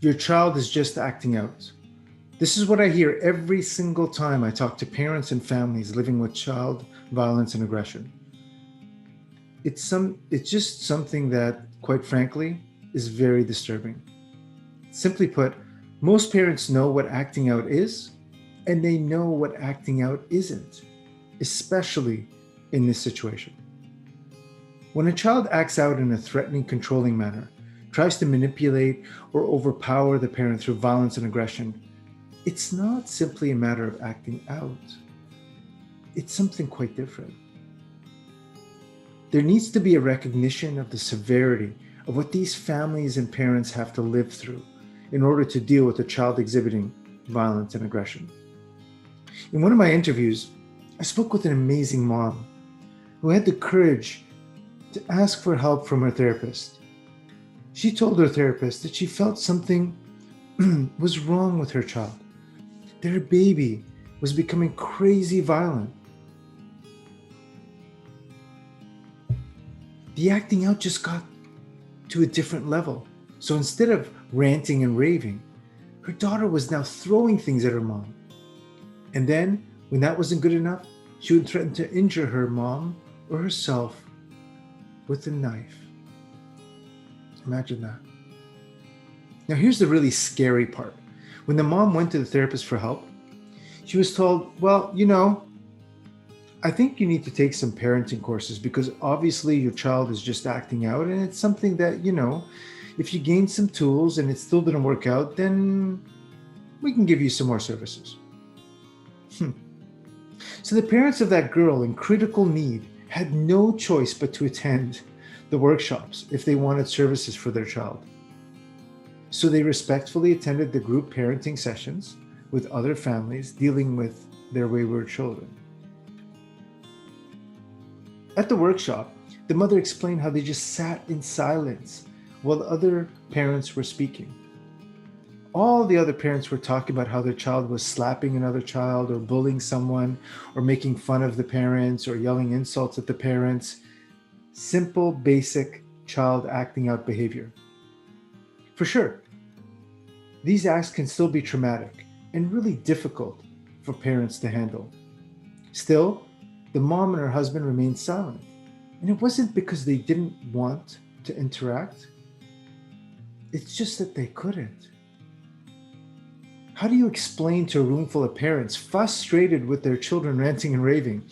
Your child is just acting out. This is what I hear every single time I talk to parents and families living with child violence and aggression. It's just something that, quite frankly, is very disturbing. Simply put, most parents know what acting out is, and they know what acting out isn't, especially in this situation. When a child acts out in a threatening, controlling manner, tries to manipulate or overpower the parent through violence and aggression, it's not simply a matter of acting out. It's something quite different. There needs to be a recognition of the severity of what these families and parents have to live through in order to deal with a child exhibiting violence and aggression. In one of my interviews, I spoke with an amazing mom who had the courage to ask for help from her therapist. She told her therapist that she felt something was wrong with her child. Their baby was becoming crazy violent. The acting out just got to a different level. So instead of ranting and raving, her daughter was now throwing things at her mom. And then, when that wasn't good enough, she would threaten to injure her mom or herself with a knife. Imagine that. Now, here's the really scary part. When the mom went to the therapist for help, she was told, well, I think you need to take some parenting courses because obviously your child is just acting out, and it's something that, if you gain some tools and it still didn't work out, then we can give you some more services. So the parents of that girl in critical need had no choice but to attend the workshops if they wanted services for their child. So they respectfully attended the group parenting sessions with other families dealing with their wayward children. At the workshop, the mother explained how they just sat in silence while other parents were speaking. All the other parents were talking about how their child was slapping another child or bullying someone or making fun of the parents or yelling insults at the parents. Simple, basic child acting out behavior. For sure, these acts can still be traumatic and really difficult for parents to handle. Still, the mom and her husband remained silent. And it wasn't because they didn't want to interact. It's just that they couldn't. How do you explain to a room full of parents frustrated with their children ranting and raving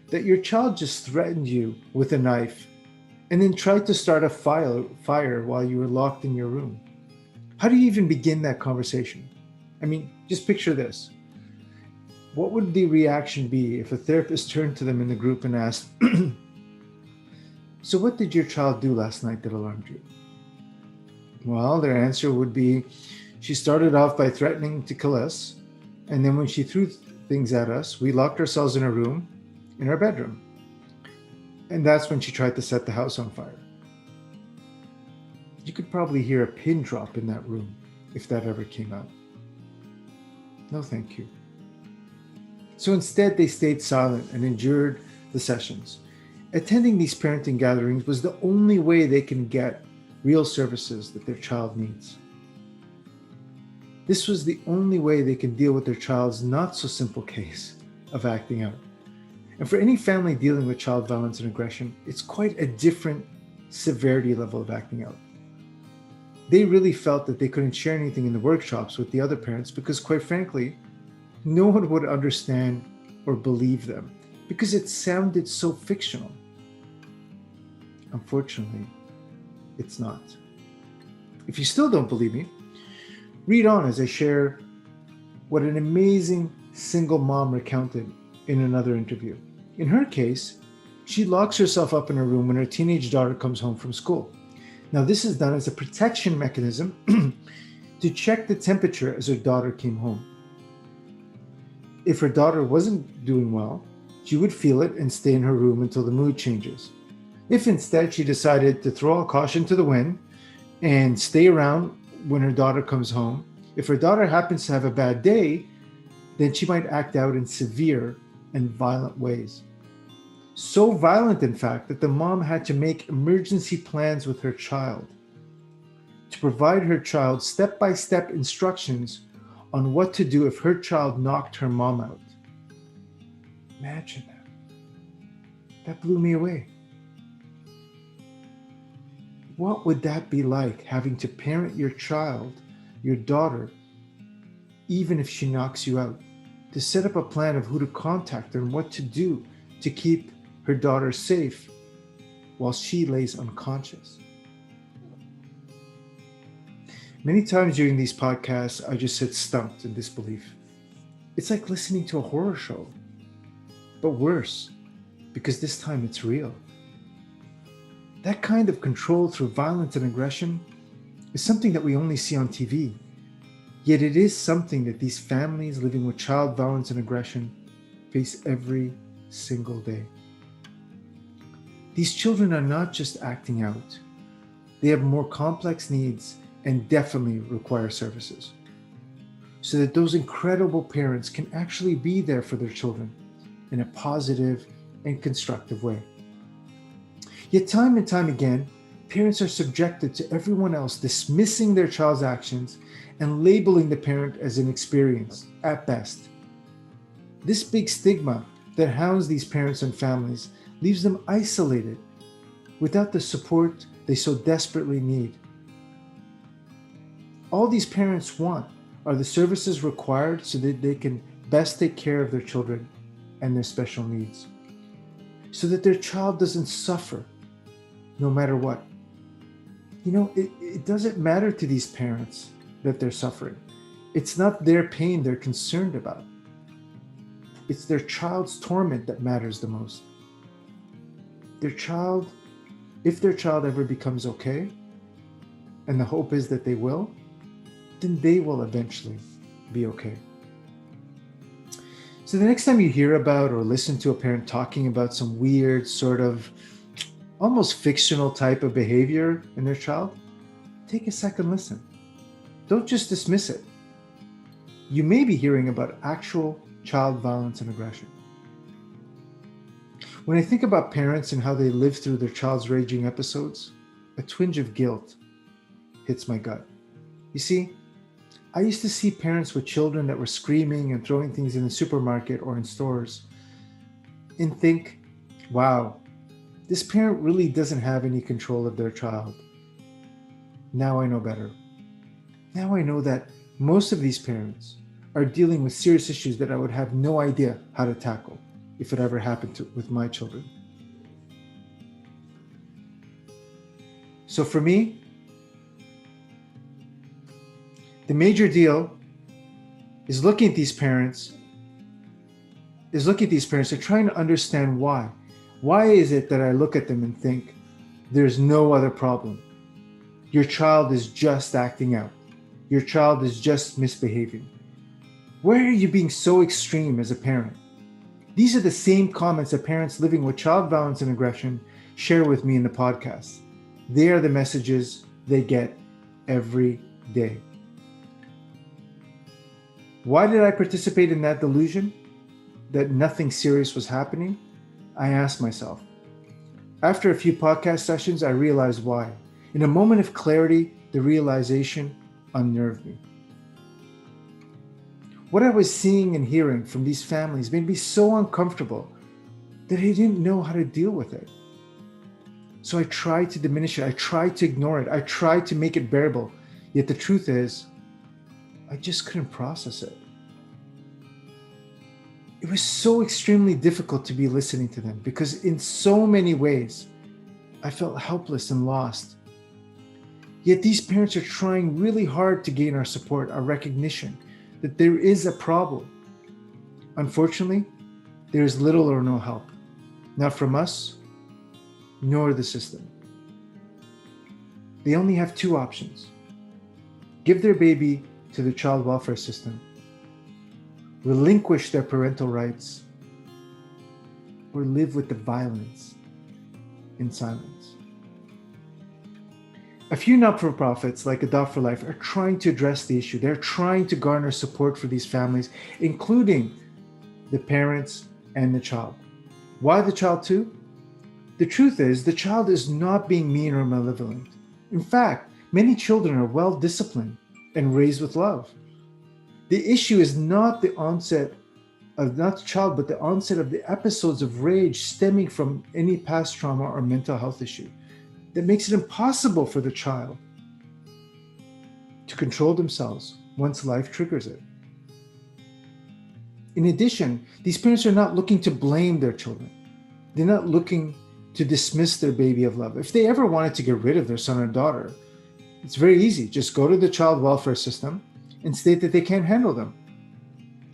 that your child just threatened you with a knife and then tried to start a fire while you were locked in your room? How do you even begin that conversation? I mean, just picture this. What would the reaction be if a therapist turned to them in the group and asked, so what did your child do last night that alarmed you? Well, their answer would be, she started off by threatening to kill us, and then when she threw things at us, we locked ourselves in a room, in our bedroom. And that's when she tried to set the house on fire. You could probably hear a pin drop in that room if that ever came out. No, thank you. So instead, they stayed silent and endured the sessions. Attending these parenting gatherings was the only way they can get real services that their child needs. This was the only way they can deal with their child's not so simple case of acting out. And for any family dealing with child violence and aggression, it's quite a different severity level of acting out. They really felt that they couldn't share anything in the workshops with the other parents because, quite frankly, no one would understand or believe them because it sounded so fictional. Unfortunately, it's not. If you still don't believe me, read on as I share what an amazing single mom recounted in another interview. In her case, she locks herself up in her room when her teenage daughter comes home from school. Now, this is done as a protection mechanism to check the temperature as her daughter came home. If her daughter wasn't doing well, she would feel it and stay in her room until the mood changes. If instead she decided to throw all caution to the wind and stay around when her daughter comes home, if her daughter happens to have a bad day, then she might act out in severe and violent ways. So violent, in fact, that the mom had to make emergency plans with her child to to provide her child step-by-step instructions on what to do if her child knocked her mom out. Imagine that. That blew me away. What would that be like, having to parent your child, your daughter, even if she knocks you out, to set up a plan of who to contact and what to do to keep her daughter safe while she lays unconscious? Many times during these podcasts, I just sit stumped in disbelief. It's like listening to a horror show, but worse, because this time it's real. That kind of control through violence and aggression is something that we only see on TV. Yet it is something that these families living with child violence and aggression face every single day. These children are not just acting out. They have more complex needs and definitely require services, so that those incredible parents can actually be there for their children in a positive and constructive way. Yet time and time again, parents are subjected to everyone else dismissing their child's actions and labeling the parent as inexperienced at best. This big stigma that hounds these parents and families leaves them isolated without the support they so desperately need. All these parents want are the services required so that they can best take care of their children and their special needs, so that their child doesn't suffer no matter what. It doesn't matter to these parents that they're suffering. It's not their pain they're concerned about. It's their child's torment that matters the most. If their child ever becomes okay, and the hope is that they will, then they will eventually be okay. So the next time you hear about or listen to a parent talking about some weird, sort of almost fictional type of behavior in their child, take a second listen. Don't just dismiss it. You may be hearing about actual child violence and aggression. When I think about parents and how they live through their child's raging episodes, a twinge of guilt hits my gut. You see, I used to see parents with children that were screaming and throwing things in the supermarket or in stores and think, wow, this parent really doesn't have any control of their child. Now I know better. Now I know that most of these parents are dealing with serious issues that I would have no idea how to tackle if it ever happened with my children. So for me, the major deal is looking at these parents and trying to understand why. Why is it that I look at them and think, there's no other problem? Your child is just acting out. Your child is just misbehaving. Why are you being so extreme as a parent? These are the same comments that parents living with child violence and aggression share with me in the podcast. They are the messages they get every day. Why did I participate in that delusion that nothing serious was happening? I asked myself. After a few podcast sessions, I realized why. In a moment of clarity, the realization unnerved me. What I was seeing and hearing from these families made me so uncomfortable that I didn't know how to deal with it. So I tried to diminish it. I tried to ignore it. I tried to make it bearable. Yet the truth is, I just couldn't process it. It was so extremely difficult to be listening to them because in so many ways, I felt helpless and lost. Yet these parents are trying really hard to gain our support, our recognition that there is a problem. Unfortunately, there is little or no help, not from us, nor the system. They only have two options: give their baby to the child welfare system, relinquish their parental rights, or live with the violence in silence. A few not-for-profits like Adopt for Life are trying to address the issue. They're trying to garner support for these families, including the parents and the child. Why the child too? The truth is, the child is not being mean or malevolent. In fact, Many children are well disciplined and raised with love. The issue is not the onset of not the child, but the onset of the episodes of rage stemming from any past trauma or mental health issue that makes it impossible for the child to control themselves once life triggers it. In addition, these parents are not looking to blame their children. They're not looking to dismiss their baby of love. If they ever wanted to get rid of their son or daughter, it's very easy. Just go to the child welfare system and state that they can't handle them.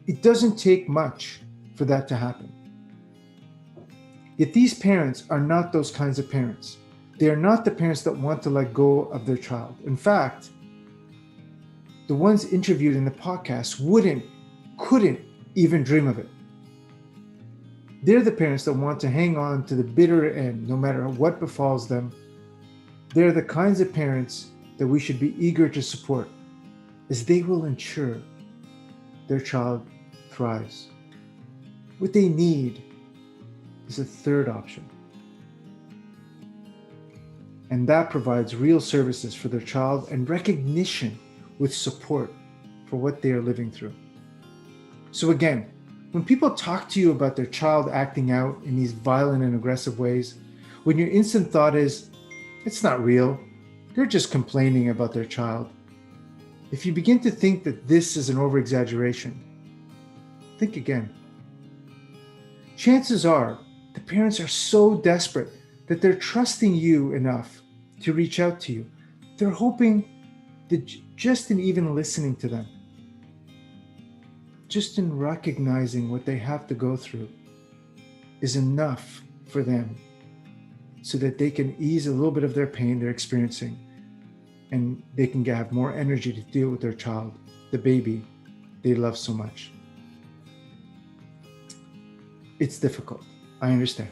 It doesn't take much for that to happen. Yet these parents are not those kinds of parents. They are not the parents that want to let go of their child. In fact, the ones interviewed in the podcast couldn't even dream of it. They're the parents that want to hang on to the bitter end no matter what befalls them. They're the kinds of parents that we should be eager to support, as they will ensure their child thrives. What they need is a third option. And that provides real services for their child and recognition with support for what they are living through. So again, when people talk to you about their child acting out in these violent and aggressive ways, when your instant thought is, it's not real, they're just complaining about their child. If you begin to think that this is an over-exaggeration, think again. Chances are the parents are so desperate that they're trusting you enough to reach out to you. They're hoping that just in even listening to them, just in recognizing what they have to go through is enough for them so that they can ease a little bit of their pain they're experiencing and they can have more energy to deal with their child, the baby they love so much. It's difficult. I understand.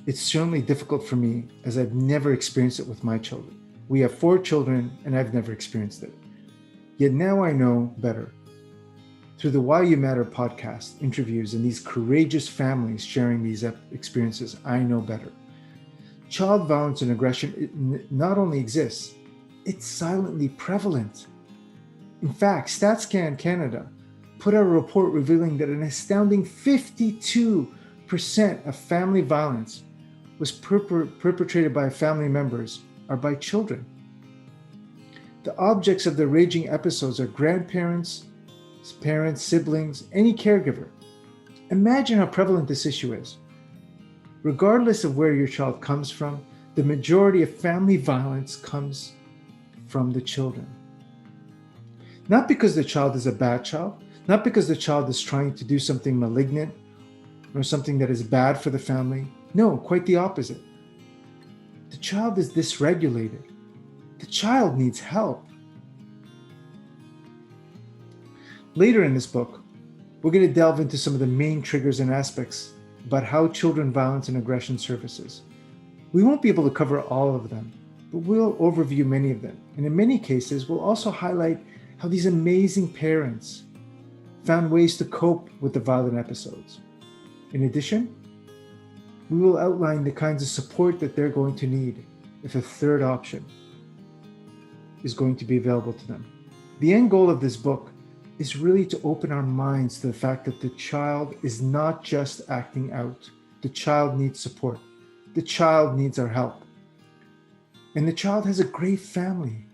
It's certainly difficult for me as I've never experienced it with my children. We have 4 children and I've never experienced it. Yet now I know better. Through the Why You Matter podcast, interviews, and these courageous families sharing these experiences, I know better. Child violence and aggression not only exists, it's silently prevalent. In fact, StatsCan Canada put out a report revealing that an astounding 52% of family violence was perpetrated by family members or by children. The objects of the raging episodes are grandparents, parents, siblings, any caregiver. Imagine how prevalent this issue is. Regardless of where your child comes from, the majority of family violence comes from the children. Not because the child is a bad child, not because the child is trying to do something malignant or something that is bad for the family. No, quite the opposite. The child is dysregulated. The child needs help. Later in this book, we're going to delve into some of the main triggers and aspects about how children violence and aggression surfaces. We won't be able to cover all of them, but we'll overview many of them. And in many cases, we'll also highlight how these amazing parents found ways to cope with the violent episodes. In addition, we will outline the kinds of support that they're going to need if a third option is going to be available to them. The end goal of this book is really to open our minds to the fact that the child is not just acting out. The child needs support. The child needs our help. And the child has a great family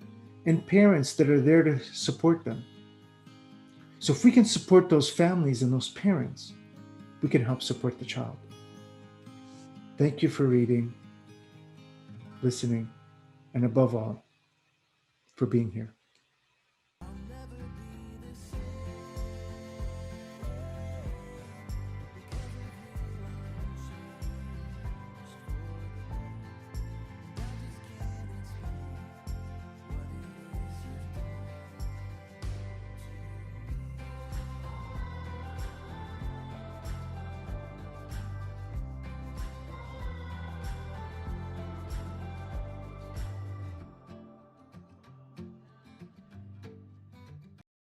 and parents that are there to support them. So if we can support those families and those parents, we can help support the child. Thank you for reading, listening, and above all, for being here.